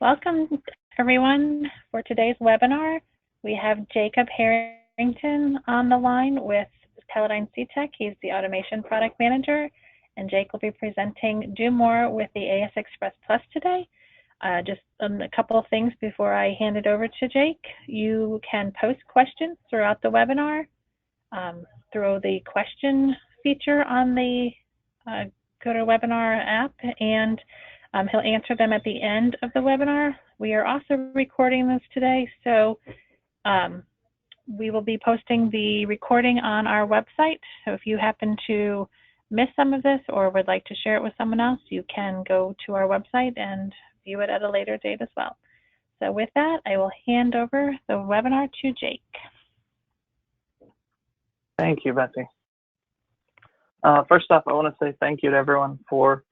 Welcome, everyone, for today's webinar. We have Jacob Harrington on the line with Teledyne CETAC. He's the Automation Product Manager, and Jake will be presenting Do More with the ASXpress Plus today. Just a couple of things before I hand it over to Jake. You can post questions throughout the webinar through the question feature on the GoToWebinar app, and he'll answer them at the end of the webinar. We are also recording this today, so we will be posting the recording on our website. So if you happen to miss some of this or would like to share it with someone else, you can go to our website and view it at a later date as well. So with that, I will hand over the webinar to Jake. Thank you, Betsy. First off, I want to say thank you to everyone for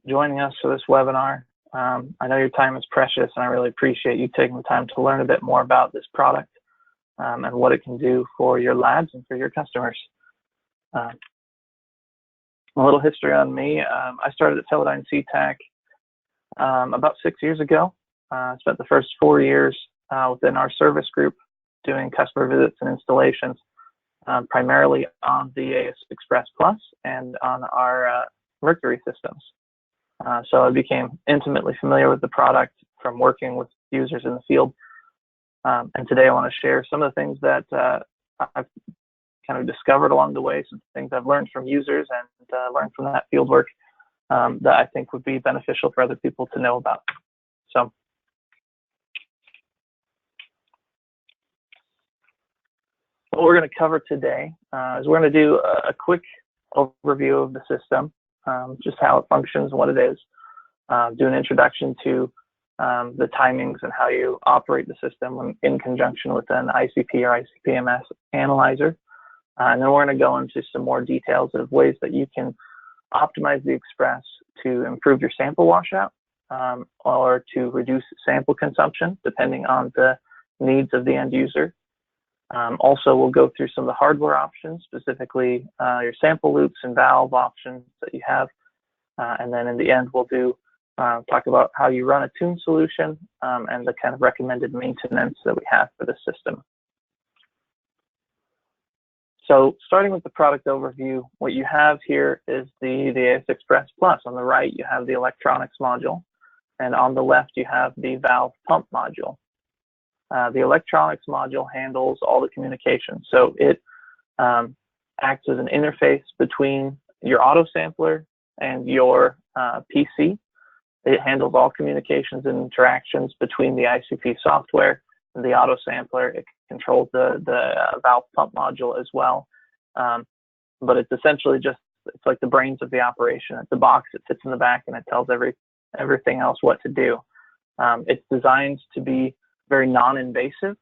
joining us for this webinar. I know your time is precious, and I really appreciate you taking the time to learn a bit more about this product and what it can do for your labs and for your customers. A little history on me. I started at Teledyne CETAC about 6 years ago. I spent the first 4 years within our service group doing customer visits and installations, primarily on the ASXpress Plus and on our Mercury systems. So I became intimately familiar with the product from working with users in the field. And today I want to share some of the things that I've kind of discovered along the way, some things I've learned from users and learned from that field work that I think would be beneficial for other people to know about. So what we're going to cover today is we're going to do a quick overview of the system, just how it functions and what it is, do an introduction to the timings and how you operate the system in conjunction with an ICP or ICP-MS analyzer. And then we're going to go into some more details of ways that you can optimize the Express to improve your sample washout or to reduce sample consumption, depending on the needs of the end user. Also, we'll go through some of the hardware options, specifically your sample loops and valve options that you have. And then in the end, we'll talk about how you run a tune solution and the kind of recommended maintenance that we have for the system. So starting with the product overview, what you have here is the ASXpress Plus. On the right, you have the electronics module, and on the left, you have the valve pump module. The electronics module handles all the communication. So it acts as an interface between your auto sampler and your PC. It handles all communications and interactions between the ICP software and the auto sampler. It controls the valve pump module as well. But it's essentially it's like the brains of the operation. It's a box that sits in the back and it tells everything else what to do. It's designed to be very non-invasive.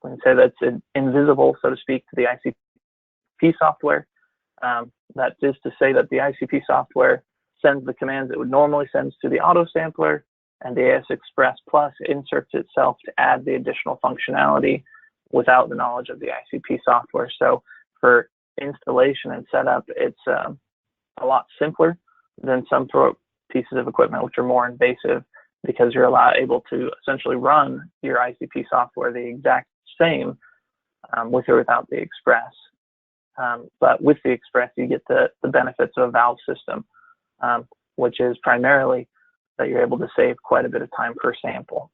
We can say that's invisible, so to speak, to the ICP software. That is to say that the ICP software sends the commands it would normally send to the auto sampler, and the ASXpress Plus inserts itself to add the additional functionality without the knowledge of the ICP software. So for installation and setup, it's a lot simpler than some pieces of equipment which are more invasive, because you're able to essentially run your ICP software the exact same with or without the Express. But with the Express, you get the benefits of a valve system, which is primarily that you're able to save quite a bit of time per sample.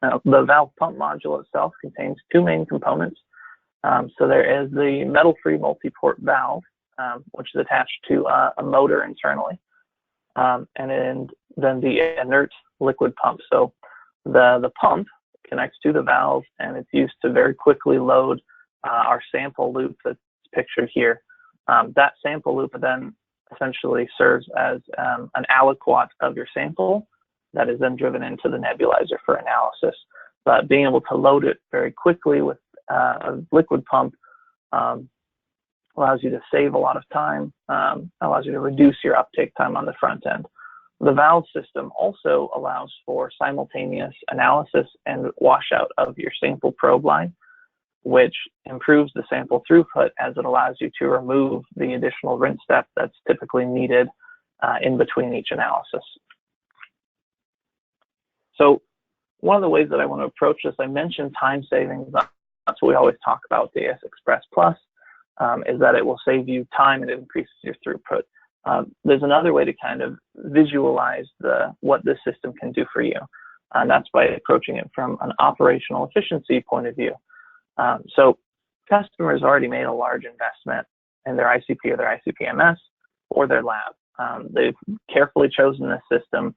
Now, the valve pump module itself contains two main components. So there is the metal-free multi-port valve, which is attached to a motor internally, and then the inert liquid pump. So the pump connects to the valve, and it's used to very quickly load our sample loop that's pictured here. That sample loop then essentially serves as an aliquot of your sample that is then driven into the nebulizer for analysis. But being able to load it very quickly with a liquid pump allows you to save a lot of time, allows you to reduce your uptake time on the front end. The valve system also allows for simultaneous analysis and washout of your sample probe line, which improves the sample throughput as it allows you to remove the additional rinse step that's typically needed in between each analysis. So one of the ways that I want to approach this, I mentioned time savings. That's what we always talk about with the ASXpress Plus, is that it will save you time and it increases your throughput. There's another way to kind of visualize what this system can do for you, and that's by approaching it from an operational efficiency point of view. So customers already made a large investment in their ICP or their ICP-MS or their lab. They've carefully chosen this system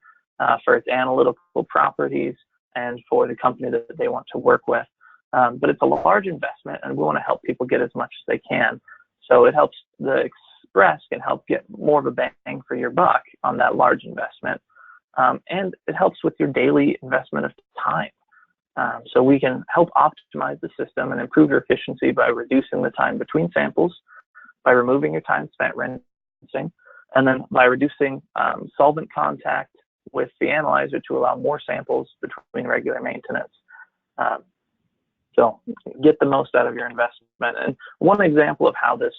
for its analytical properties and for the company that they want to work with. But it's a large investment, and we want to help people get as much as they can. So it helps, the Express can help get more of a bang for your buck on that large investment. And it helps with your daily investment of time. So we can help optimize the system and improve your efficiency by reducing the time between samples, by removing your time spent rinsing, and then by reducing solvent contact with the analyzer to allow more samples between regular maintenance. So get the most out of your investment. And one example of how this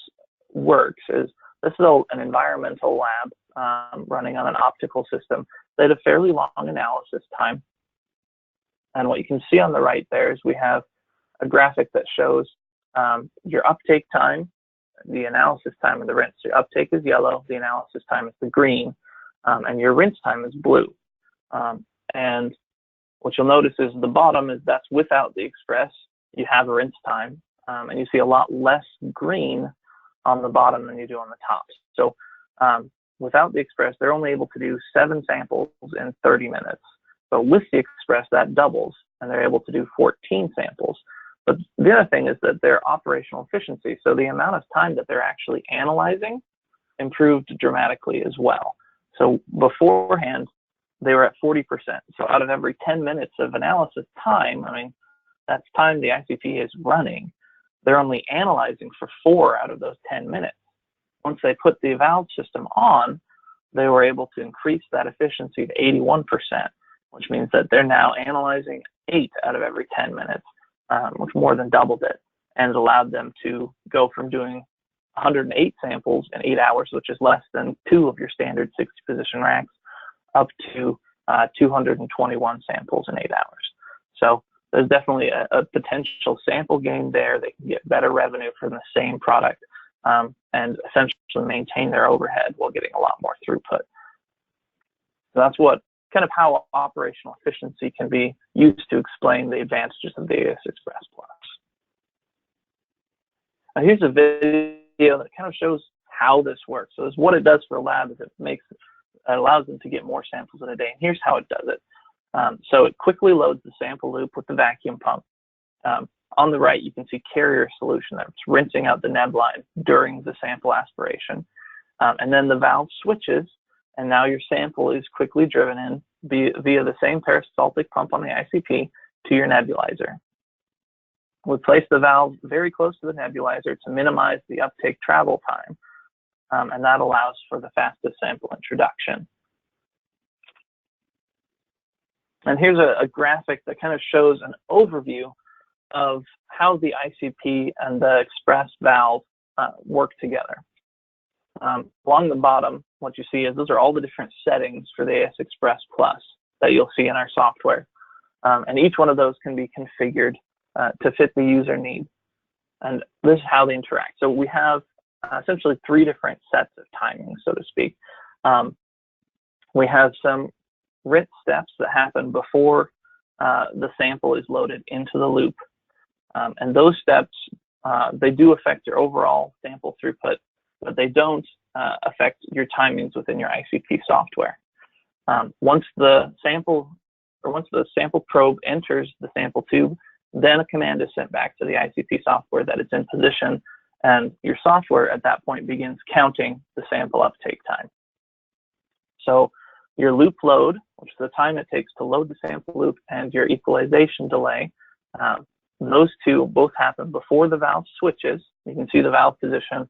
works is this is an environmental lab running on an optical system. They had a fairly long analysis time. And what you can see on the right there is we have a graphic that shows your uptake time, the analysis time, and the rinse. Your uptake is yellow, the analysis time is the green, and your rinse time is blue. And what you'll notice is the bottom is that's without the Express. You have a rinse time, and you see a lot less green on the bottom than you do on the top. So without the Express, they're only able to do 7 samples in 30 minutes. But with the Express, that doubles, and they're able to do 14 samples. But the other thing is that their operational efficiency, so the amount of time that they're actually analyzing, improved dramatically as well. So beforehand, they were at 40%. So out of every 10 minutes of analysis time, I mean, that's time the ICP is running. They're only analyzing for 4 out of those 10 minutes. Once they put the valve system on, they were able to increase that efficiency to 81%, which means that they're now analyzing 8 out of every 10 minutes, which more than doubled it, and it allowed them to go from doing 108 samples in 8 hours, which is less than 2 of your standard 60-position racks, up to 221 samples in 8 hours. So there's definitely a potential sample gain there. They can get better revenue from the same product and essentially maintain their overhead while getting a lot more throughput. So that's kind of how operational efficiency can be used to explain the advantages of the ASXpress Plus. Now here's a video that kind of shows how this works. So what it does for a lab is it allows them to get more samples in a day. And here's how it does it. So it quickly loads the sample loop with the vacuum pump. On the right, you can see carrier solution that's rinsing out the neb line during the sample aspiration. And then the valve switches, and now your sample is quickly driven in via the same peristaltic pump on the ICP to your nebulizer. We place the valve very close to the nebulizer to minimize the uptake travel time, and that allows for the fastest sample introduction. And here's a graphic that kind of shows an overview of how the ICP and the Express valve work together. Along the bottom, what you see is those are all the different settings for the ASXpress Plus that you'll see in our software. And each one of those can be configured to fit the user need. And this is how they interact. So we have essentially 3 different sets of timing, so to speak. We have some rinse steps that happen before the sample is loaded into the loop. And those steps, they do affect your overall sample throughput, but they don't affect your timings within your ICP software. Once the sample probe enters the sample tube, then a command is sent back to the ICP software that it's in position, and your software at that point begins counting the sample uptake time. So your loop load, which is the time it takes to load the sample loop, and your equalization delay, those 2 both happen before the valve switches. You can see the valve position,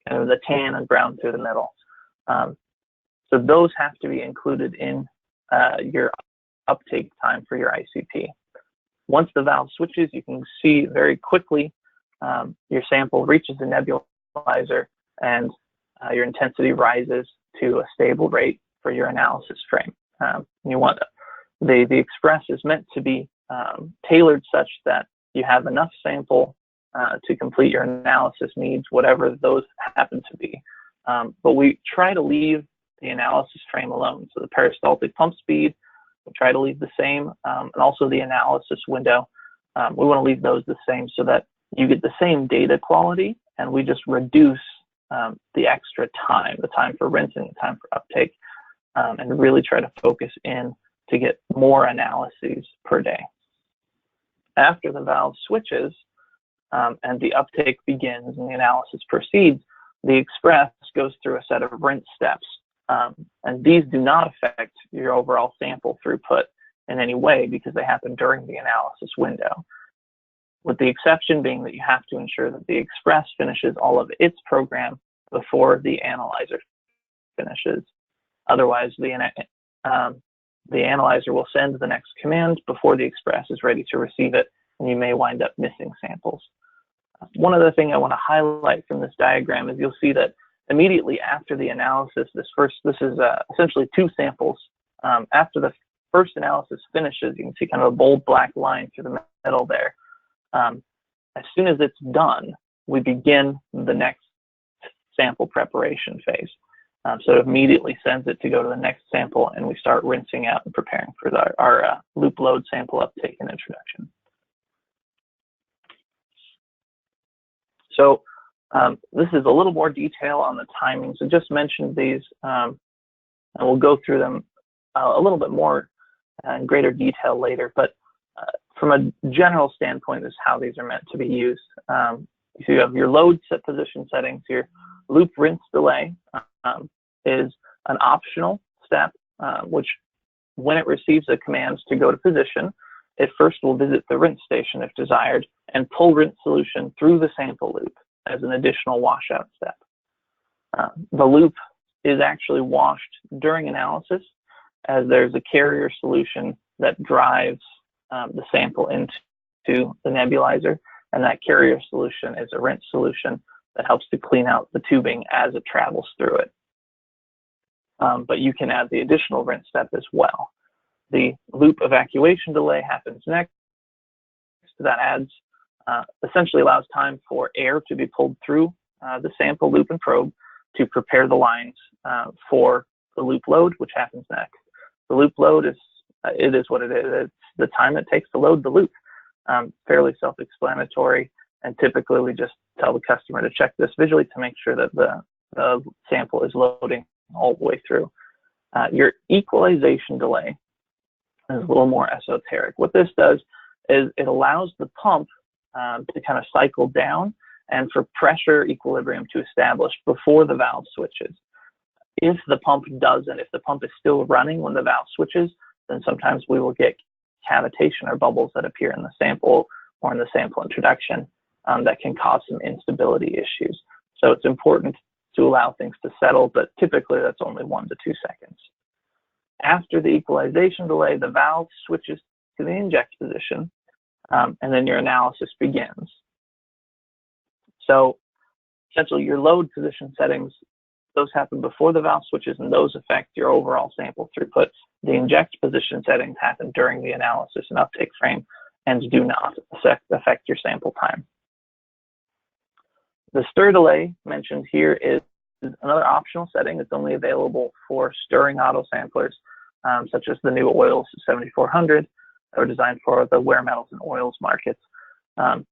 kind of the tan and brown through the middle. So those have to be included in your uptake time for your ICP. Once the valve switches, you can see very quickly your sample reaches the nebulizer, and your intensity rises to a stable rate for your analysis frame. You want The Express is meant to be tailored such that you have enough sample to complete your analysis needs, whatever those happen to be. But we try to leave the analysis frame alone. So the peristaltic pump speed, we try to leave the same, and also the analysis window. We want to leave those the same so that you get the same data quality, and we just reduce the extra time, the time for rinsing, the time for uptake, and really try to focus in to get more analyses per day. After the valve switches and the uptake begins and the analysis proceeds, the Express goes through a set of rinse steps. And these do not affect your overall sample throughput in any way because they happen during the analysis window, with the exception being that you have to ensure that the Express finishes all of its program before the analyzer finishes. Otherwise, the analyzer will send the next command before the Express is ready to receive it, and you may wind up missing samples. One other thing I want to highlight from this diagram is you'll see that immediately after the analysis, this is essentially two samples. After the first analysis finishes, you can see kind of a bold black line through the middle there. As soon as it's done, we begin the next sample preparation phase. So it immediately sends it to go to the next sample, and we start rinsing out and preparing for our loop load sample uptake and introduction. So this is a little more detail on the timing. So just mentioned these, and we'll go through them a little bit more in greater detail later. But from a general standpoint, this is how these are meant to be used. So you have your load set position settings. Your loop rinse delay is an optional step, which when it receives a command to go to position, it first will visit the rinse station if desired and pull rinse solution through the sample loop as an additional washout step. The loop is actually washed during analysis, as there's a carrier solution that drives the sample into the nebulizer, and that carrier solution is a rinse solution that helps to clean out the tubing as it travels through it. But you can add the additional rinse step as well. The loop evacuation delay happens next. That adds, essentially allows time for air to be pulled through the sample loop and probe to prepare the lines for the loop load, which happens next. The loop load is what it is. It's the time it takes to load the loop. Fairly self-explanatory, and typically we just tell the customer to check this visually to make sure that the sample is loading all the way through. Your equalization delay is a little more esoteric. What this does is it allows the pump to kind of cycle down and for pressure equilibrium to establish before the valve switches. If the pump is still running when the valve switches, then sometimes we will get cavitation or bubbles that appear in the sample or in the sample introduction that can cause some instability issues. So it's important to allow things to settle, but typically that's only 1 to 2 seconds. After the equalization delay, the valve switches to the inject position, and then your analysis begins. So essentially your load position settings, those happen before the valve switches, and those affect your overall sample throughput. The inject position settings happen during the analysis and uptake frame and do not affect your sample time. The stir delay mentioned here is another optional setting. It's only available for stirring auto samplers, such as the new oils 7400 that are designed for the wear metals and oils markets. The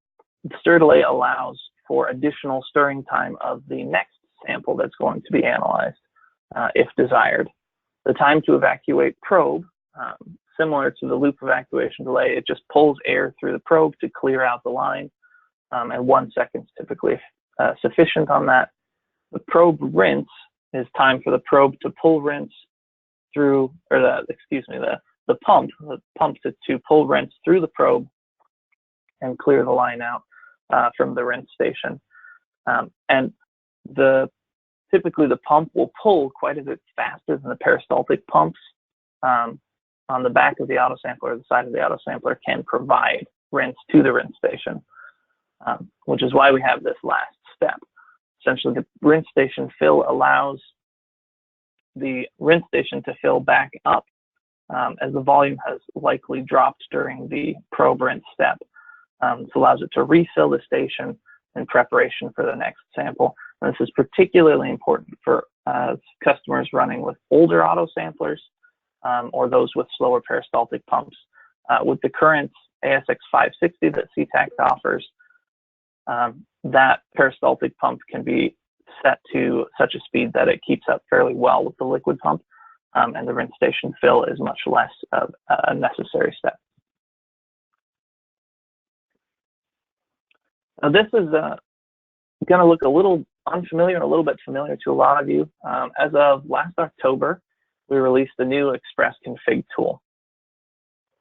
stir delay allows for additional stirring time of the next sample that's going to be analyzed, if desired. The time to evacuate probe, similar to the loop evacuation delay, it just pulls air through the probe to clear out the line, and 1 second is typically sufficient on that. The probe rinse is time for the probe to pull rinse through, or the pump to pull rinse through the probe and clear the line out from the rinse station. And typically the pump will pull quite a bit faster than the peristaltic pumps on the back of the autosampler or the side of the autosampler can provide rinse to the rinse station, which is why we have this last step. Essentially, the rinse station fill allows the rinse station to fill back up as the volume has likely dropped during the probe rinse step. This allows it to refill the station in preparation for the next sample. And this is particularly important for customers running with older auto samplers or those with slower peristaltic pumps. With the current ASX 560 that CETAC offers, that peristaltic pump can be set to such a speed that it keeps up fairly well with the liquid pump, and the rinse station fill is much less of a necessary step. Now this is going to look a little unfamiliar and a little bit familiar to a lot of you. As of last October, we released a new Express config tool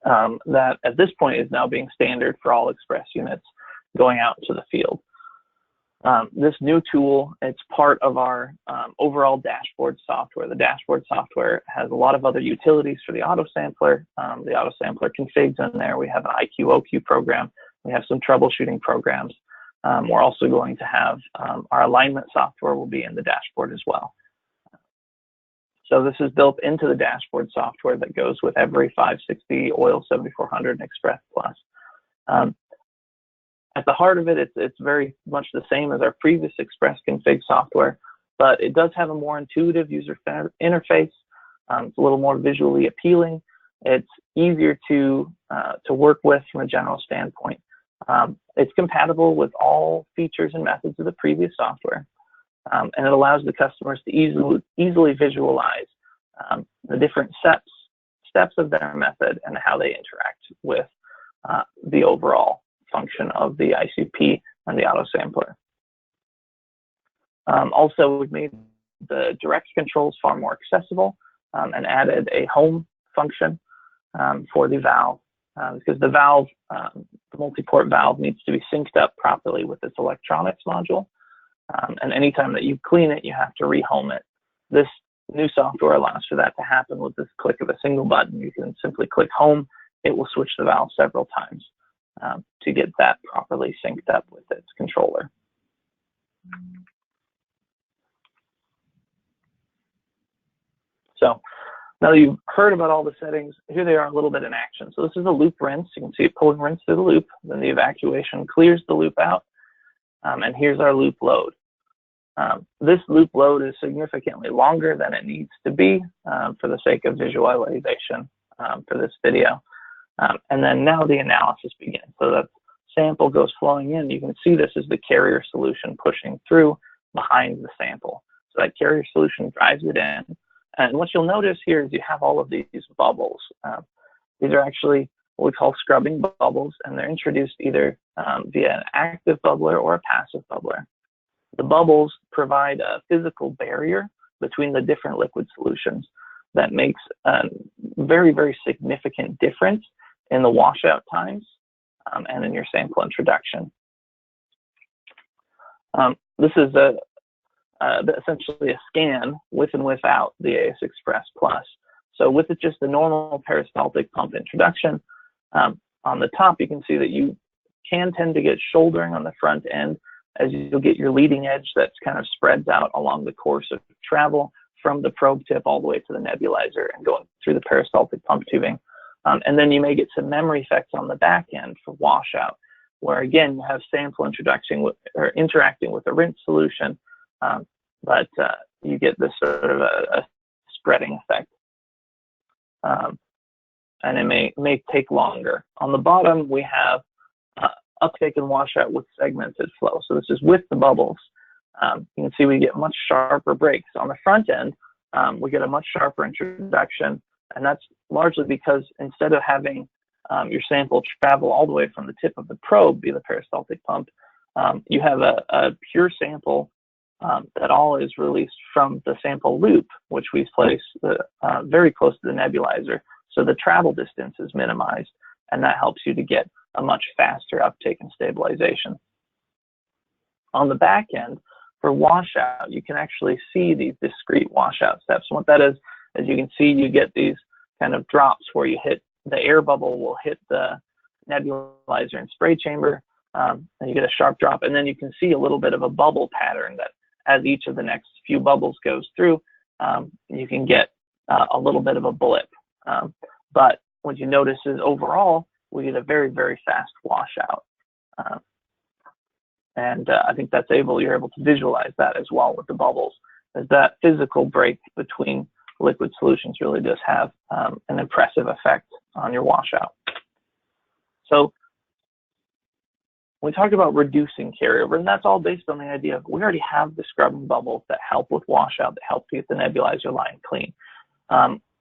that at this point is now being standard for all Express units going out to the field. This new tool, it's part of our overall dashboard software. The dashboard software has a lot of other utilities for the auto sampler. The auto sampler configs in there. We have an IQ/OQ program. We have some troubleshooting programs. We're also going to have our alignment software will be in the dashboard as well. So this is built into the dashboard software that goes with every 560, Oil 7400, and Express Plus. At the heart of it, it's very much the same as our previous Express config software, but it does have a more intuitive user interface. It's a little more visually appealing. It's easier to work with from a general standpoint. It's compatible with all features and methods of the previous software, and it allows the customers to easily visualize the different steps of their method and how they interact with the overall function of the ICP and the auto sampler. Also, we've made the direct controls far more accessible and added a home function for the valve, because the valve, the multi-port valve, needs to be synced up properly with its electronics module. And anytime that you clean it, you have to rehome it. This new software allows for that to happen with this click of a single button. You can simply click home. It will switch the valve several times to get that properly synced up with its controller. So now that you've heard about all the settings, here they are a little bit in action. So this is a loop rinse. You can see it pulling rinse through the loop. Then the evacuation clears the loop out. And here's our loop load. This loop load is significantly longer than it needs to be for the sake of visualization for this video. And then now the analysis begins. So that sample goes flowing in. You can see this is the carrier solution pushing through behind the sample. So that carrier solution drives it in. And what you'll notice here is you have all of these bubbles. These are actually what we call scrubbing bubbles, and they're introduced either via an active bubbler or a passive bubbler. The bubbles provide a physical barrier between the different liquid solutions that makes a very, very significant difference in the washout times and in your sample introduction. This is essentially a scan with and without the ASXpress Plus. So with it just the normal peristaltic pump introduction, on the top you can see that you can tend to get shouldering on the front end as you'll get your leading edge that's kind of spreads out along the course of travel from the probe tip all the way to the nebulizer and going through the peristaltic pump tubing. And then you may get some memory effects on the back end for washout, where again you have sample introduction with, or interacting with a rinse solution, but you get this sort of a spreading effect. And it may take longer. On the bottom, we have uptake and washout with segmented flow. So this is with the bubbles. You can see we get much sharper breaks. On the front end, we get a much sharper introduction, and that's largely because instead of having your sample travel all the way from the tip of the probe via the peristaltic pump, you have a pure sample that all is released from the sample loop, which we place very close to the nebulizer. So the travel distance is minimized, and that helps you to get a much faster uptake and stabilization. On the back end, for washout, you can actually see these discrete washout steps. And what that is, as you can see, you get these kind of drops where you hit the air bubble will hit the nebulizer and spray chamber, and you get a sharp drop. And then you can see a little bit of a bubble pattern that as each of the next few bubbles goes through, you can get a little bit of a blip. But what you notice is overall, we get a very, very fast washout. I think you're able to visualize that as well with the bubbles, as that physical break between liquid solutions really does have an impressive effect on your washout. So we talked about reducing carryover, and that's all based on the idea of we already have the scrubbing bubbles that help with washout, that help to get the nebulizer line clean.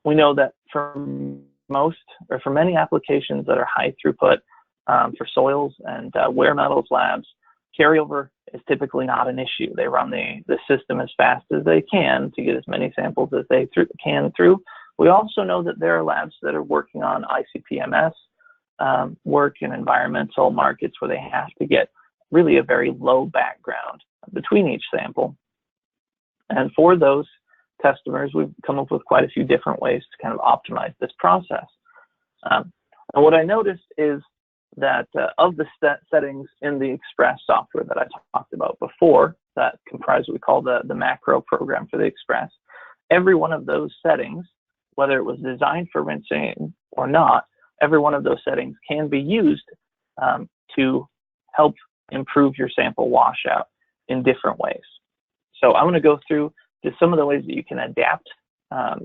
We know that for many applications that are high throughput for soils and wear metals labs, carryover is typically not an issue. They run the system as fast as they can to get as many samples as they can through. We also know that there are labs that are working on ICP-MS work in environmental markets where they have to get really a very low background between each sample. And for those customers, we've come up with quite a few different ways to kind of optimize this process. And what I noticed is that of the settings in the Express software that I talked about before, that comprise what we call the macro program for the Express, every one of those settings, whether it was designed for rinsing or not, every one of those settings can be used to help improve your sample washout in different ways. So I'm going to go through just some of the ways that you can adapt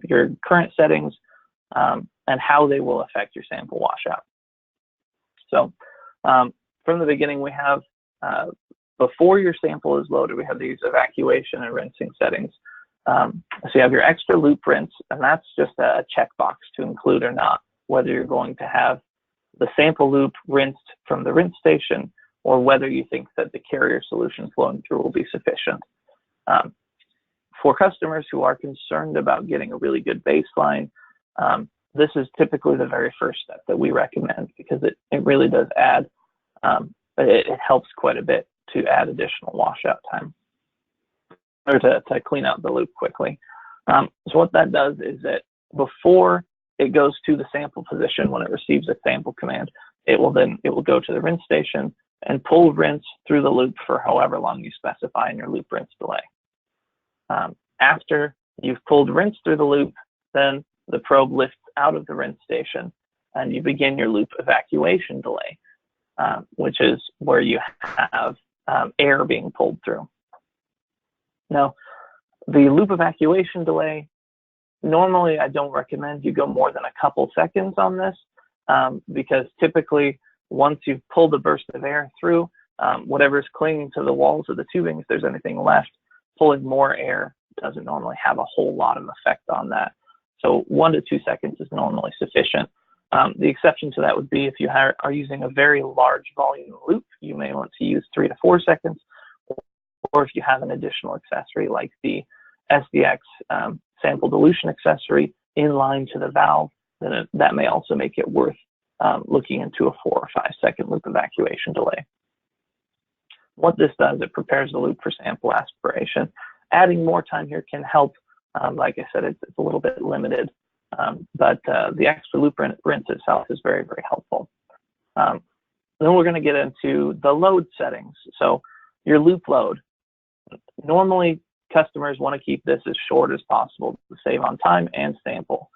your current settings and how they will affect your sample washout. So from the beginning, we have, before your sample is loaded, we have these evacuation and rinsing settings. So you have your extra loop rinse, and that's just a checkbox to include or not, whether you're going to have the sample loop rinsed from the rinse station or whether you think that the carrier solution flowing through will be sufficient. For customers who are concerned about getting a really good baseline, this is typically the very first step that we recommend, because it really does add, it helps quite a bit to add additional washout time, or to clean out the loop quickly. So what that does is that before it goes to the sample position, when it receives a sample command, it will go to the rinse station and pull rinse through the loop for however long you specify in your loop rinse delay. After you've pulled rinse through the loop, then the probe lifts out of the rinse station and you begin your loop evacuation delay, which is where you have air being pulled through. Now, the loop evacuation delay, normally I don't recommend you go more than a couple seconds on this, because typically once you've pulled a burst of air through, whatever's clinging to the walls of the tubing, if there's anything left, pulling more air doesn't normally have a whole lot of effect on that. So 1 to 2 seconds is normally sufficient. The exception to that would be if you are using a very large volume loop, you may want to use 3 to 4 seconds, or if you have an additional accessory like the SDX sample dilution accessory in line to the valve, then that may also make it worth looking into a 4 or 5 second loop evacuation delay. What this does, it prepares the loop for sample aspiration. Adding more time here can help. Like I said, it's a little bit limited, but the extra loop rinse itself is very, very helpful. Then we're going to get into the load settings. So your loop load. Normally, customers want to keep this as short as possible to save on time and sample.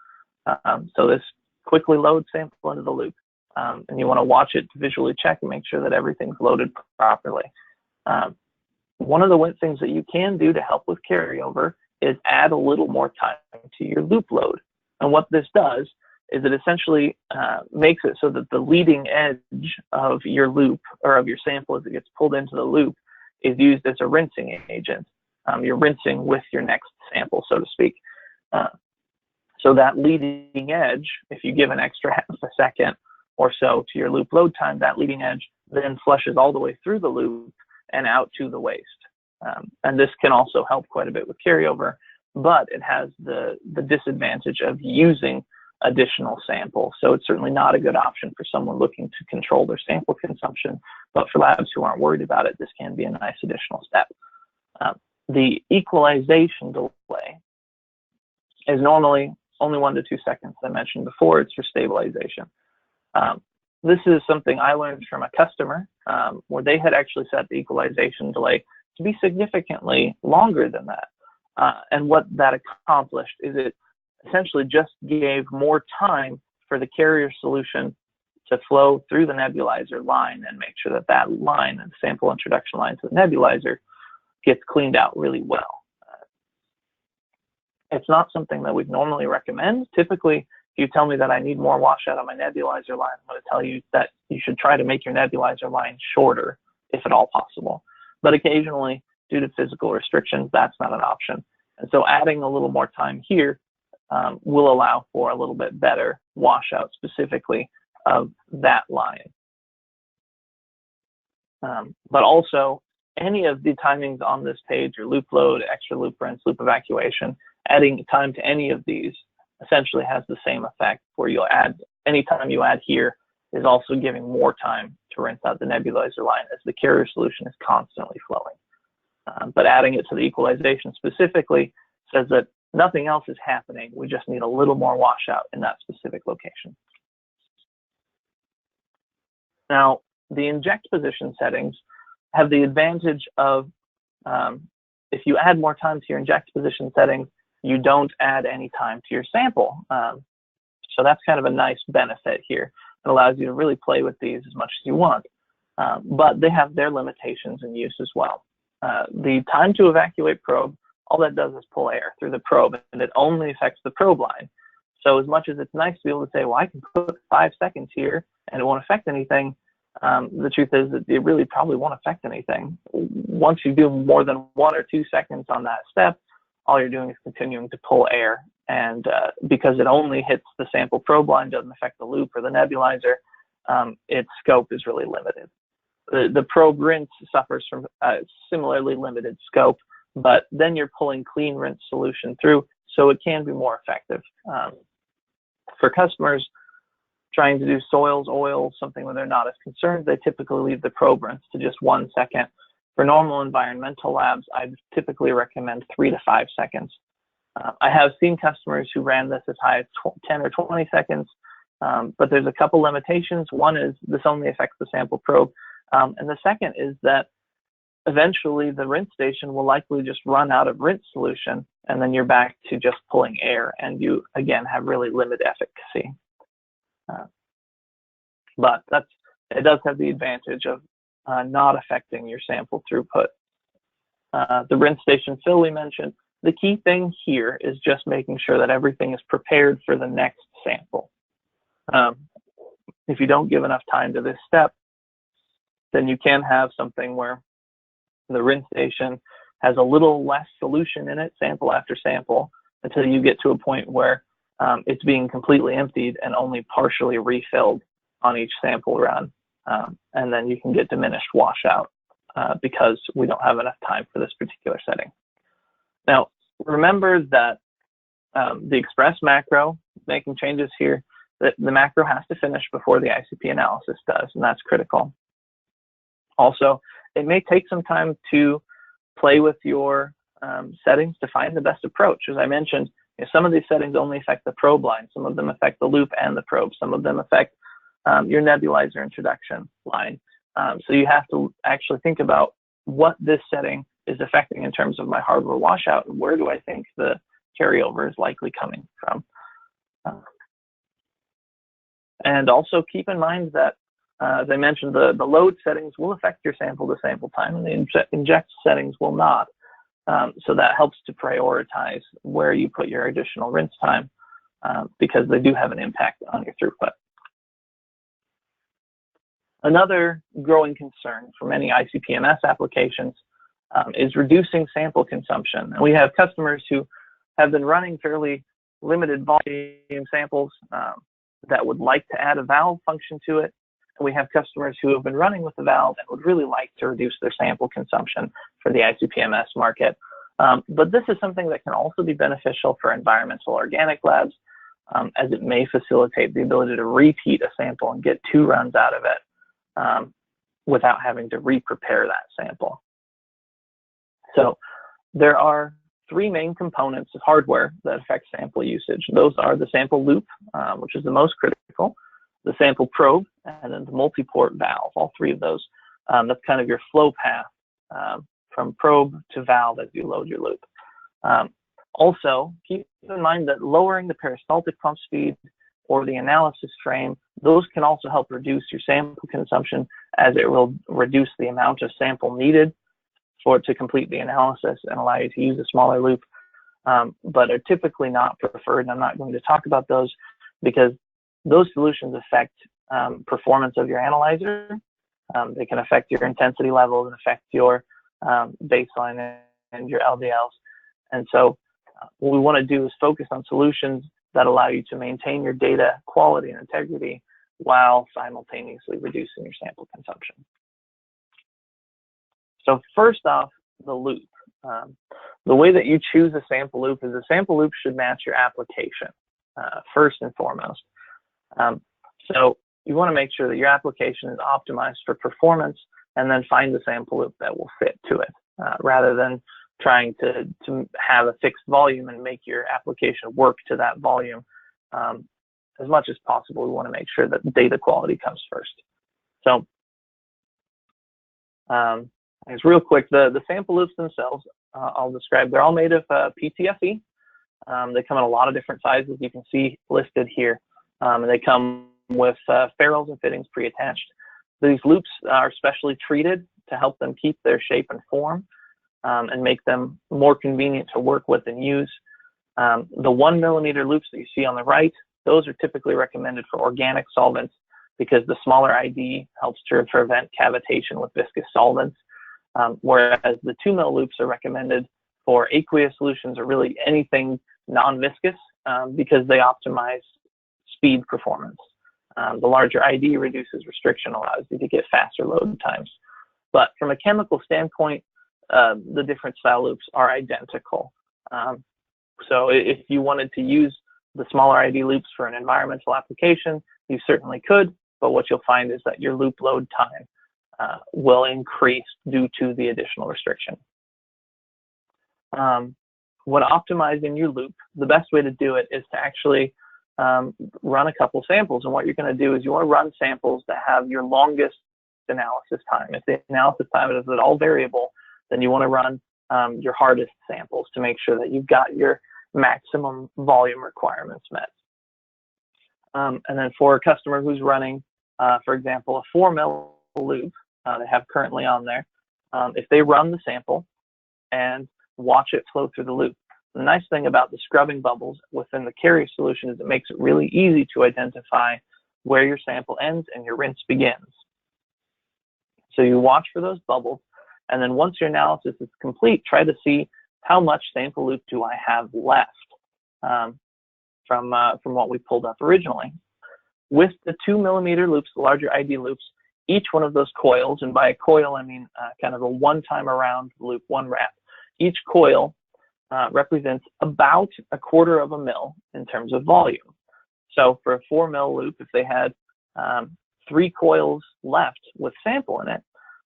So this quickly loads sample into the loop, and you want to watch it to visually check and make sure that everything's loaded properly. One of the things that you can do to help with carryover is add a little more time to your loop load. And what this does is it essentially makes it so that the leading edge of your loop, or of your sample as it gets pulled into the loop, is used as a rinsing agent. You're rinsing with your next sample, so to speak. So that leading edge, if you give an extra half a second or so to your loop load time, that leading edge then flushes all the way through the loop and out to the waste. And this can also help quite a bit with carryover, but it has the disadvantage of using additional samples. So it's certainly not a good option for someone looking to control their sample consumption, but for labs who aren't worried about it, this can be a nice additional step. The equalization delay is normally only 1 to 2 seconds, as I mentioned before. It's for stabilization. This is something I learned from a customer where they had actually set the equalization delay to be significantly longer than that. And what that accomplished is it essentially just gave more time for the carrier solution to flow through the nebulizer line and make sure that that line, the sample introduction line to the nebulizer, gets cleaned out really well. It's not something that we'd normally recommend. Typically, if you tell me that I need more washout on my nebulizer line, I'm going to tell you that you should try to make your nebulizer line shorter, if at all possible. But occasionally, due to physical restrictions, that's not an option. And so adding a little more time here will allow for a little bit better washout specifically of that line. But also, any of the timings on this page, your loop load, extra loop rinse, loop evacuation, adding time to any of these essentially has the same effect, where you'll add, any time you add here is also giving more time to rinse out the nebulizer line as the carrier solution is constantly flowing. But adding it to the equalization specifically says that nothing else is happening. We just need a little more washout in that specific location. Now, the inject position settings have the advantage of, if you add more time to your inject position settings, you don't add any time to your sample. So that's kind of a nice benefit here. It allows you to really play with these as much as you want, but they have their limitations in use as well. The time to evacuate probe, all that does is pull air through the probe, and it only affects the probe line. So as much as it's nice to be able to say, well, I can put 5 seconds here and it won't affect anything, the truth is that it really probably won't affect anything. Once you do more than 1 or 2 seconds on that step, all you're doing is continuing to pull air. And because it only hits the sample probe line, doesn't affect the loop or the nebulizer, its scope is really limited. The probe rinse suffers from similarly limited scope, but then you're pulling clean rinse solution through, so it can be more effective. For customers trying to do soils, oils, something where they're not as concerned, they typically leave the probe rinse to just 1 second. For normal environmental labs, I'd typically recommend 3 to 5 seconds. I have seen customers who ran this as high as 10 or 20 seconds, but there's a couple limitations. One is this only affects the sample probe, and the second is that eventually the rinse station will likely just run out of rinse solution, and then you're back to just pulling air, and you again have really limited efficacy. But it does have the advantage of not affecting your sample throughput. The rinse station fill we mentioned, the key thing here is just making sure that everything is prepared for the next sample. If you don't give enough time to this step, then you can have something where the rinse station has a little less solution in it, sample after sample, until you get to a point where it's being completely emptied and only partially refilled on each sample run. And then you can get diminished washout because we don't have enough time for this particular setting. Now, remember that the Express macro, making changes here, that the macro has to finish before the ICP analysis does, and that's critical. Also, it may take some time to play with your settings to find the best approach. As I mentioned, some of these settings only affect the probe line. Some of them affect the loop and the probe. Some of them affect your nebulizer introduction line. So you have to actually think about what this setting is affecting in terms of my hardware washout, and where do I think the carryover is likely coming from. And also keep in mind that, as I mentioned, the load settings will affect your sample to sample time, and the inject settings will not. So that helps to prioritize where you put your additional rinse time because they do have an impact on your throughput. Another growing concern for many ICP-MS applications is reducing sample consumption. And we have customers who have been running fairly limited volume samples that would like to add a valve function to it. And we have customers who have been running with the valve and would really like to reduce their sample consumption for the ICP-MS market. But this is something that can also be beneficial for environmental organic labs, as it may facilitate the ability to repeat a sample and get 2 runs out of it without having to re-prepare that sample. So there are 3 main components of hardware that affect sample usage. Those are the sample loop, which is the most critical, the sample probe, and then the multi-port valve, all 3 of those. That's kind of your flow path from probe to valve as you load your loop. Also, keep in mind that lowering the peristaltic pump speed or the analysis frame, those can also help reduce your sample consumption, as it will reduce the amount of sample needed to complete the analysis and allow you to use a smaller loop, but are typically not preferred. And I'm not going to talk about those because those solutions affect performance of your analyzer. They can affect your intensity levels and affect your baseline and your LDLs. And so what we want to do is focus on solutions that allow you to maintain your data quality and integrity while simultaneously reducing your sample consumption. So first off, the loop. The way that you choose a sample loop is the sample loop should match your application, first and foremost. So you want to make sure that your application is optimized for performance, and then find the sample loop that will fit to it, rather than trying to have a fixed volume and make your application work to that volume. As much as possible, we want to make sure that the data quality comes first. So it's real quick, the sample loops themselves, I'll describe. They're all made of PTFE. They come in a lot of different sizes, you can see listed here. And they come with ferrules and fittings pre-attached. These loops are specially treated to help them keep their shape and form, and make them more convenient to work with and use. The 1 millimeter loops that you see on the right, those are typically recommended for organic solvents because the smaller ID helps to prevent cavitation with viscous solvents, whereas the 2 mil loops are recommended for aqueous solutions or really anything non-viscous, because they optimize speed performance. The larger ID reduces restriction, allows you to get faster load times. But from a chemical standpoint, the different style loops are identical. So if you wanted to use the smaller ID loops for an environmental application, you certainly could, but what you'll find is that your loop load time will increase due to the additional restriction. When optimizing your loop, the best way to do it is to actually run a couple samples. And what you're going to do is you want to run samples that have your longest analysis time. If the analysis time is at all variable, then you want to run your hardest samples to make sure that you've got your maximum volume requirements met. And then for a customer who's running, for example, a 4 mil loop they have currently on there, if they run the sample and watch it flow through the loop, the nice thing about the scrubbing bubbles within the Carrier solution is it makes it really easy to identify where your sample ends and your rinse begins. So you watch for those bubbles, and then once your analysis is complete, try to see how much sample loop do I have left from what we pulled up originally. With the 2 millimeter loops, the larger ID loops, each one of those coils, and by a coil I mean kind of a one-time around loop, one wrap, each coil represents about 1/4 of a mil in terms of volume. So for a 4 mil loop, if they had 3 coils left with sample in it,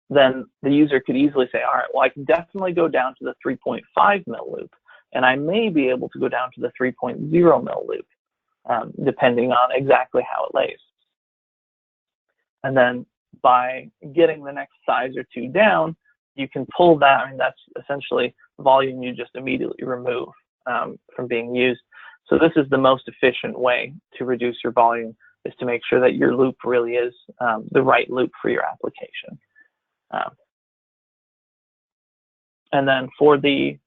then the user could easily say, all right, well, I can definitely go down to the 3.5 mil loop, and I may be able to go down to the 3.0 mil loop, depending on exactly how it lays. And then by getting the next size or two down, you can pull that. I mean, that's essentially volume you just immediately remove from being used. So this is the most efficient way to reduce your volume, is to make sure that your loop really is the right loop for your application. And then for the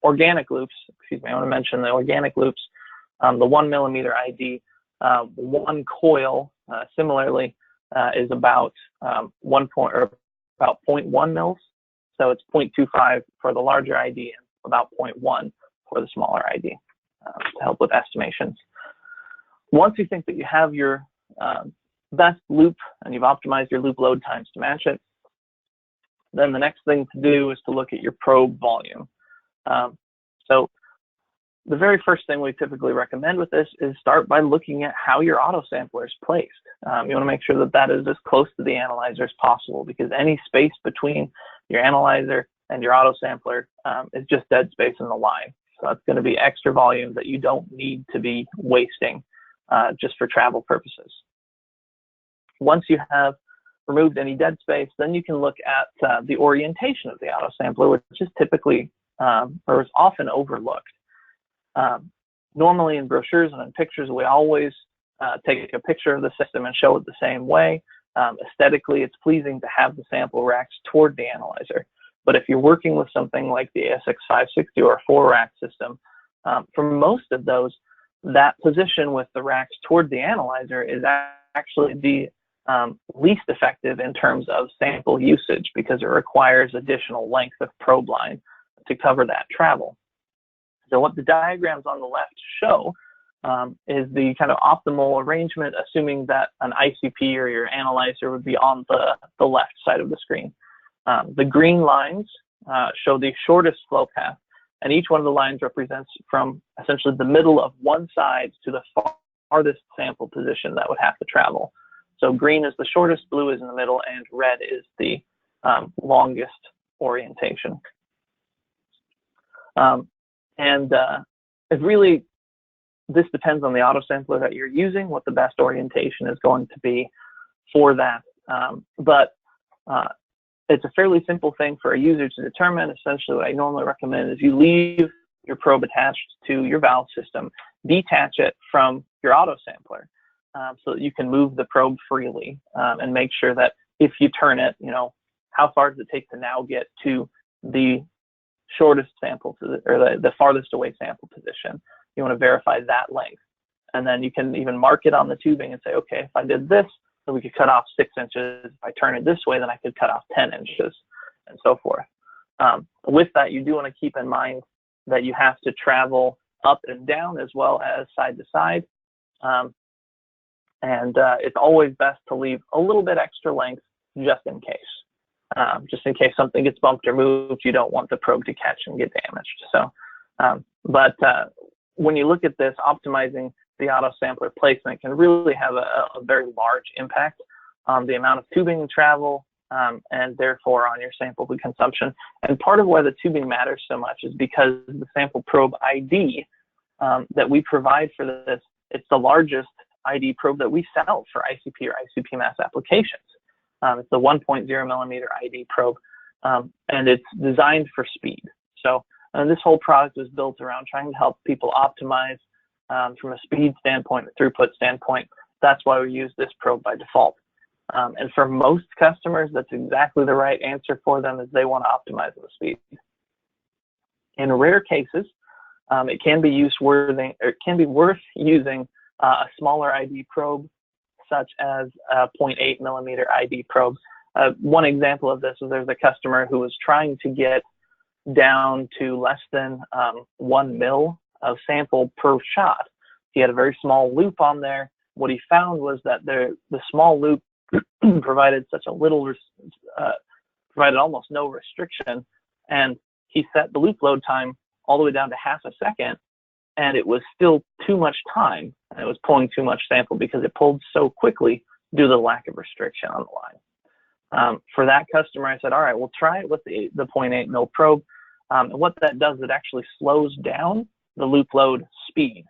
organic loops, excuse me, I want to mention the organic loops, the 1 millimeter ID, one coil similarly is about 0.1 mils. So it's 0.25 for the larger ID and about 0.1 for the smaller ID to help with estimations. Once you think that you have your best loop and you've optimized your loop load times to match it, then the next thing to do is to look at your probe volume. So the very first thing we typically recommend with this is start by looking at how your auto sampler is placed. You want to make sure that that is as close to the analyzer as possible, because any space between your analyzer and your auto sampler is just dead space in the line. So that's going to be extra volume that you don't need to be wasting just for travel purposes. Once you have removed any dead space, then you can look at the orientation of the auto sampler, which is typically or is often overlooked. Normally in brochures and in pictures, we always take a picture of the system and show it the same way. Aesthetically, it's pleasing to have the sample racks toward the analyzer. But if you're working with something like the ASX 560 or a 4-rack system, for most of those, that position with the racks toward the analyzer is actually the least effective in terms of sample usage, because it requires additional length of probe line to cover that travel. So what the diagrams on the left show is the kind of optimal arrangement, assuming that an ICP or your analyzer would be on the left side of the screen. The green lines show the shortest flow path, and each one of the lines represents from essentially the middle of one side to the farthest sample position that would have to travel. So green is the shortest, blue is in the middle, and red is the longest orientation. It really, this depends on the auto sampler that you're using, what the best orientation is going to be for that. It's a fairly simple thing for a user to determine. Essentially, what I normally recommend is you leave your probe attached to your valve system, detach it from your auto sampler so that you can move the probe freely and make sure that if you turn it, how far does it take to now get to the shortest sample or the farthest away sample position. You want to verify that length. And then you can even mark it on the tubing and say, okay, if I did this, then we could cut off 6 inches. If I turn it this way, then I could cut off 10 inches and so forth. With that, you do want to keep in mind that you have to travel up and down as well as side to side. It's always best to leave a little bit extra length just in case. Just in case something gets bumped or moved, you don't want the probe to catch and get damaged. So, when you look at this, optimizing the auto sampler placement can really have a very large impact on the amount of tubing travel and therefore on your sample consumption. And part of why the tubing matters so much is because the sample probe ID that we provide for this, it's the largest ID probe that we sell for ICP or ICP mass applications. It's the 1.0 millimeter ID probe, and it's designed for speed. So this whole product was built around trying to help people optimize from a speed standpoint, a throughput standpoint. That's why we use this probe by default. And for most customers, that's exactly the right answer for them, is they want to optimize the speed. In rare cases, it can be worth using a smaller ID probe, such as a 0.8 millimeter ID probe. One example of this is there's a customer who was trying to get down to less than 1 mil of sample per shot. He had a very small loop on there. What he found was that the small loop provided provided almost no restriction, and he set the loop load time all the way down to half a second, and it was still too much time, and it was pulling too much sample because it pulled so quickly due to the lack of restriction on the line. For that customer, I said, all right, we'll try it with the 0.8 mil probe. And what that does, it actually slows down the loop load speed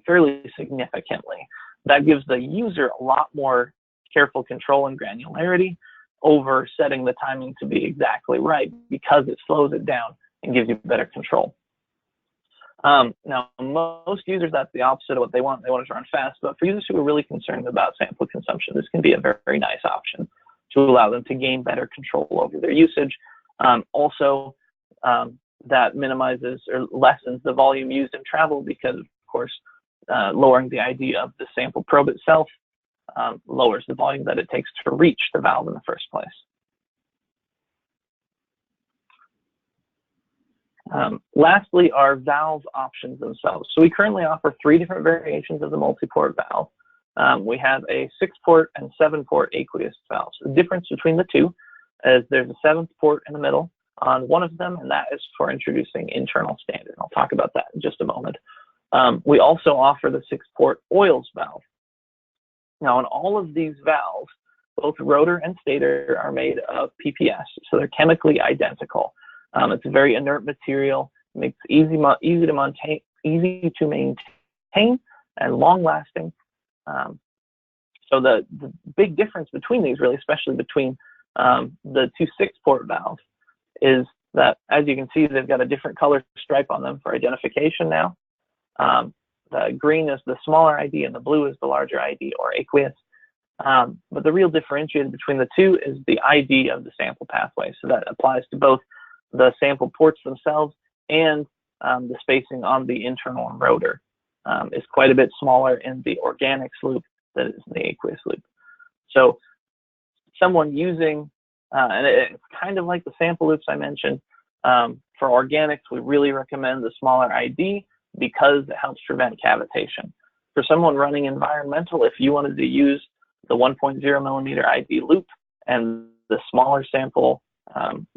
fairly significantly. That gives the user a lot more careful control and granularity over setting the timing to be exactly right, because it slows it down and gives you better control. Now, most users, that's the opposite of what they want. They want it to run fast, but for users who are really concerned about sample consumption, this can be a very, very nice option to allow them to gain better control over their usage. That minimizes or lessens the volume used in travel, because, of course, lowering the ID of the sample probe itself lowers the volume that it takes to reach the valve in the first place. Lastly, our valve options themselves. So we currently offer 3 different variations of the multi-port valve. We have a 6-port and 7-port aqueous valves. The difference between the two is there's a 7th port in the middle on one of them, and that is for introducing internal standard. I'll talk about that in just a moment. We also offer the 6-port oils valve. Now, in all of these valves, both rotor and stator are made of PPS, so they're chemically identical. It's a very inert material, makes it easy to maintain and long-lasting. So the big difference between these, really, especially between the 2 6-port valves, is that, as you can see, they've got a different color stripe on them for identification now. The green is the smaller ID and the blue is the larger ID, or aqueous. But the real differentiator between the two is the ID of the sample pathway. So that applies to both the sample ports themselves and the spacing on the internal rotor is quite a bit smaller in the organics loop than it is in the aqueous loop. So someone using, and it's kind of like the sample loops I mentioned, for organics, we really recommend the smaller ID because it helps prevent cavitation. For someone running environmental, if you wanted to use the 1.0 millimeter ID loop and the smaller sample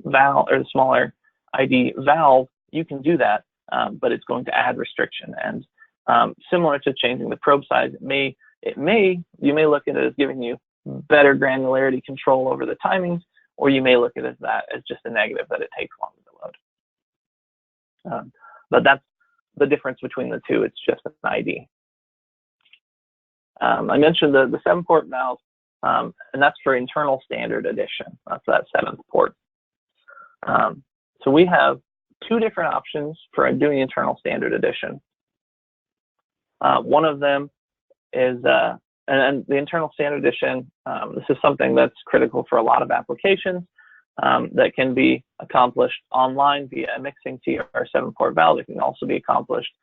valve, or the smaller ID valve, you can do that, but it's going to add restriction. And similar to changing the probe size, you may look at it as giving you better granularity control over the timings, or you may look at it as just a negative, that it takes longer to load. But that's the difference between the two. It's just an ID. I mentioned the 7-port valve, and that's for internal standard edition. That's that 7th port. So we have 2 different options for doing internal standard edition. One of them is, and the internal standard edition, this is something that's critical for a lot of applications that can be accomplished online via a mixing T or 7-port valve. It can also be accomplished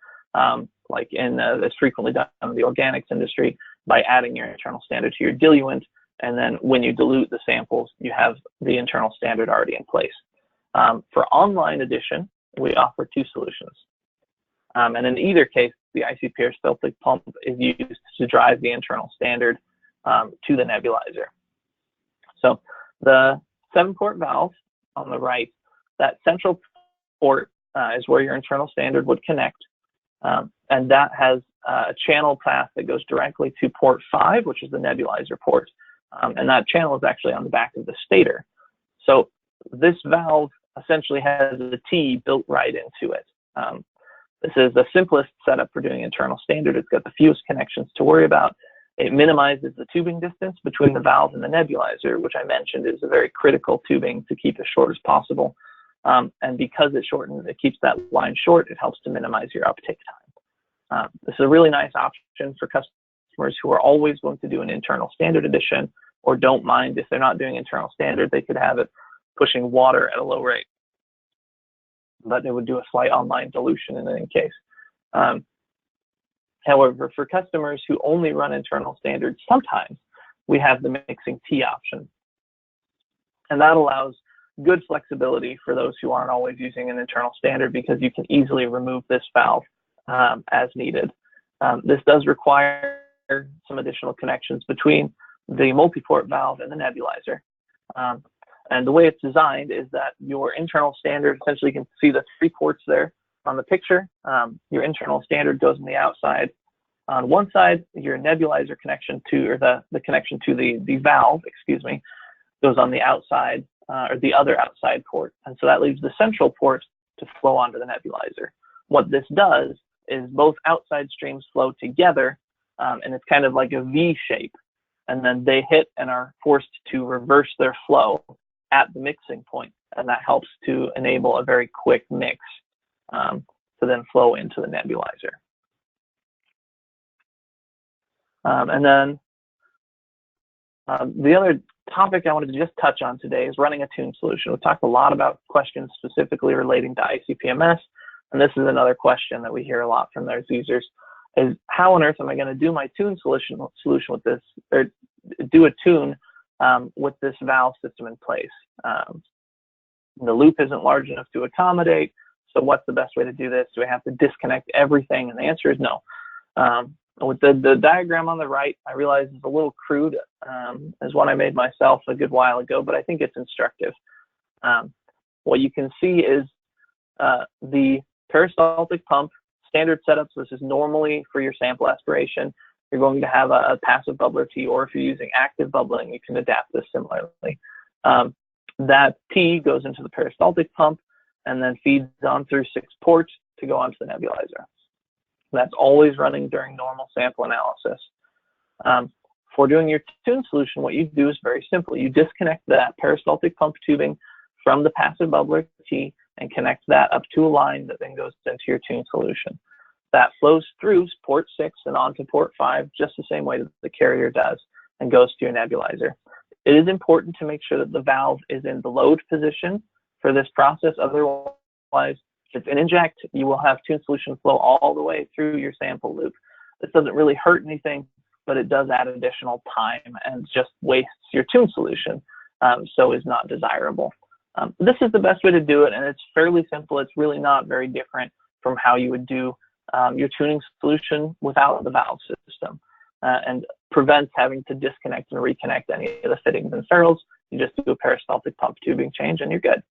like it's frequently done in the organics industry by adding your internal standard to your diluent, and then when you dilute the samples, you have the internal standard already in place. For online addition, we offer 2 solutions. And in either case, the IC peristaltic pump is used to drive the internal standard to the nebulizer. So the 7-port valve on the right, that central port is where your internal standard would connect. And that has a channel path that goes directly to port 5, which is the nebulizer port. And that channel is actually on the back of the stator. So this valve essentially has a T built right into it. This is the simplest setup for doing internal standard. It's got the fewest connections to worry about. It minimizes the tubing distance between the valve and the nebulizer, which I mentioned is a very critical tubing to keep as short as possible. And because it keeps that line short, it helps to minimize your uptake time. This is a really nice option for customers who are always going to do an internal standard edition, or don't mind if they're not doing internal standard, they could have it pushing water at a low rate, but it would do a slight online dilution in any case. However, for customers who only run internal standard, sometimes we have the mixing T option. And that allows good flexibility for those who aren't always using an internal standard, because you can easily remove this valve as needed. This does require some additional connections between the multi-port valve and the nebulizer. And the way it's designed is that your internal standard, essentially you can see the 3 ports there on the picture. Your internal standard goes on the outside. On one side, your nebulizer connection to, or the connection to the valve, goes on the outside, or the other outside port. And so that leaves the central port to flow onto the nebulizer. What this does is both outside streams flow together, and it's kind of like a V shape. And then they hit and are forced to reverse their flow at the mixing point, and that helps to enable a very quick mix to then flow into the nebulizer. And then the other topic I wanted to just touch on today is running a tune solution. We've talked a lot about questions specifically relating to ICP-MS, and this is another question that we hear a lot from those users, is how on earth am I going to do my tune solution with this, or do a tune with this valve system in place? The loop isn't large enough to accommodate, so what's the best way to do this? Do I have to disconnect everything? And the answer is no. With the diagram on the right, I realize it's a little crude, as one I made myself a good while ago, but I think it's instructive. What you can see is the peristaltic pump, standard setups. This is normally for your sample aspiration. You're going to have a passive bubbler T, or if you're using active bubbling, you can adapt this similarly. That T goes into the peristaltic pump and then feeds on through 6 ports to go onto the nebulizer. That's always running during normal sample analysis. For doing your tune solution, what you do is very simple. You disconnect that peristaltic pump tubing from the passive bubbler T and connect that up to a line that then goes into your tune solution. that flows through port 6 and onto port 5 just the same way that the carrier does and goes to your nebulizer. It is important to make sure that the valve is in the load position for this process. Otherwise, if it's an inject, you will have tune solution flow all the way through your sample loop. This doesn't really hurt anything, but it does add additional time and just wastes your tune solution, so is not desirable. This is the best way to do it, and it's fairly simple. It's really not very different from how you would do your tuning solution without the valve system, and prevents having to disconnect and reconnect any of the fittings and ferrules. You just do a peristaltic pump tubing change and you're good.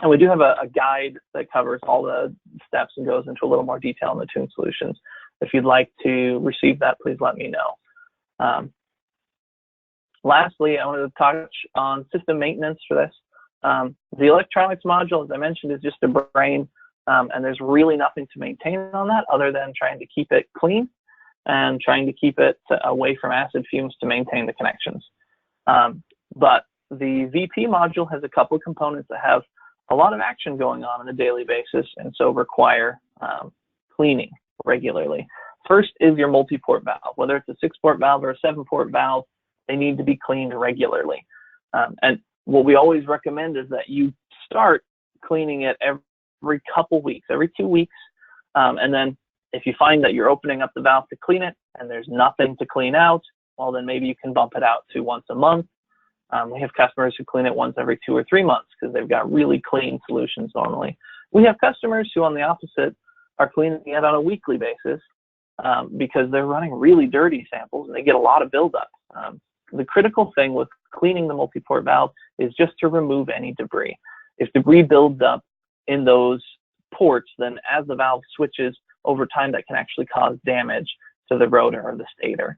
And we do have a guide that covers all the steps and goes into a little more detail on the tune solutions. If you'd like to receive that, please let me know. Lastly, I wanted to touch on system maintenance for this. The electronics module, as I mentioned, is just a brain, and there's really nothing to maintain on that other than trying to keep it clean and trying to keep it away from acid fumes to maintain the connections. But the VP module has a couple of components that have a lot of action going on a daily basis and so require cleaning regularly. First is your multi-port valve. Whether it's a 6-port valve or a 7-port valve, they need to be cleaned regularly. And what we always recommend is that you start cleaning it every couple weeks, every 2 weeks. And then if you find that you're opening up the valve to clean it and there's nothing to clean out, well, then maybe you can bump it out to once a month. We have customers who clean it once every 2 or 3 months because they've got really clean solutions normally. We have customers who, on the opposite, are cleaning it on a weekly basis because they're running really dirty samples and they get a lot of buildup. The critical thing with cleaning the multi-port valve is just to remove any debris. If debris builds up in those ports, then as the valve switches over time, that can actually cause damage to the rotor or the stator.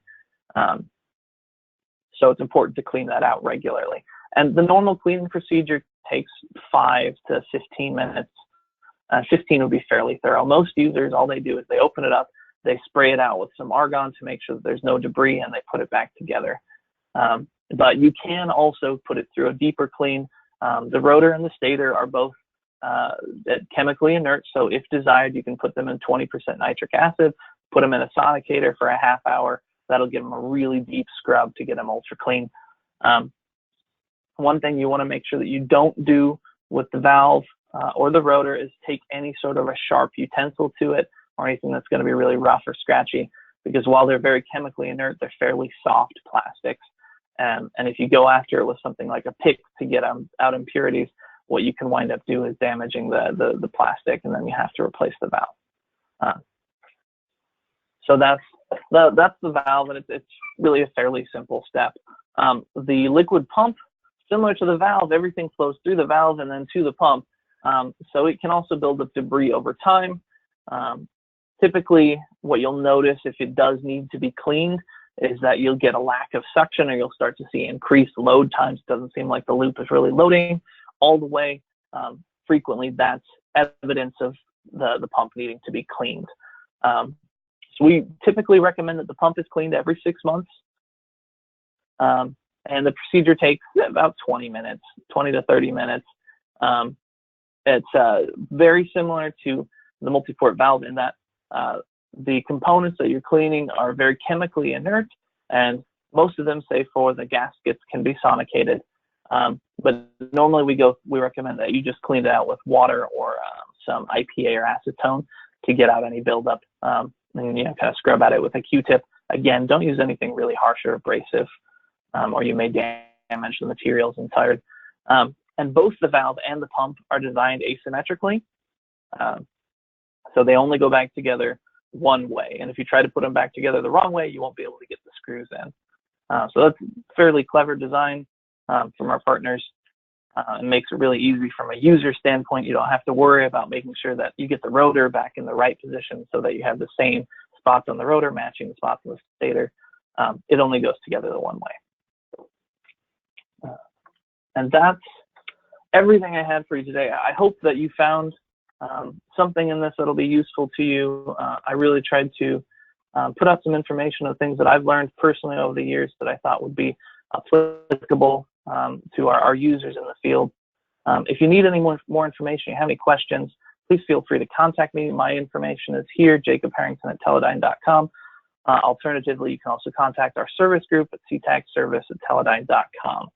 So it's important to clean that out regularly. And the normal cleaning procedure takes 5 to 15 minutes. 15 would be fairly thorough. Most users, all they do is they open it up, they spray it out with some argon to make sure that there's no debris, and they put it back together. But you can also put it through a deeper clean. The rotor and the stator are both chemically inert, so if desired, you can put them in 20% nitric acid, put them in a sonicator for a half hour. That'll give them a really deep scrub to get them ultra clean. One thing you want to make sure that you don't do with the valve or the rotor is take any sort of a sharp utensil to it or anything that's going to be really rough or scratchy, because while they're very chemically inert, they're fairly soft plastics. And if you go after it with something like a pick to get out impurities, what you can wind up doing is damaging the plastic, and then you have to replace the valve. So that's the valve, and it's really a fairly simple step. The liquid pump, similar to the valve, everything flows through the valve and then to the pump. So it can also build up debris over time. Typically, what you'll notice if it does need to be cleaned is that you'll get a lack of suction, or you'll start to see increased load times. It doesn't seem like the loop is really loading all the way. Frequently, that's evidence of the pump needing to be cleaned. So we typically recommend that the pump is cleaned every 6 months. And the procedure takes about 20 minutes, 20 to 30 minutes. It's very similar to the multi-port valve in that the components that you're cleaning are very chemically inert, and most of them, save for the gaskets, can be sonicated. But normally we recommend that you just clean it out with water or some IPA or acetone to get out any buildup. And kind of scrub at it with a Q-tip. Again, don't use anything really harsh or abrasive, or you may damage the materials inside. And both the valve and the pump are designed asymmetrically, so they only go back together one way. And if you try to put them back together the wrong way, you won't be able to get the screws in. So that's fairly clever design from our partners. It makes it really easy from a user standpoint. You don't have to worry about making sure that you get the rotor back in the right position so that you have the same spots on the rotor matching the spots on the stator. It only goes together the one way. And that's everything I had for you today. I hope that you found something in this that'll be useful to you. I really tried to put out some information of things that I've learned personally over the years that I thought would be applicable to our users in the field. If you need any more information, you have any questions, please feel free to contact me. My information is here, jacobharrington@teledyne.com. Alternatively, you can also contact our service group at CETAC service@teledyne.com.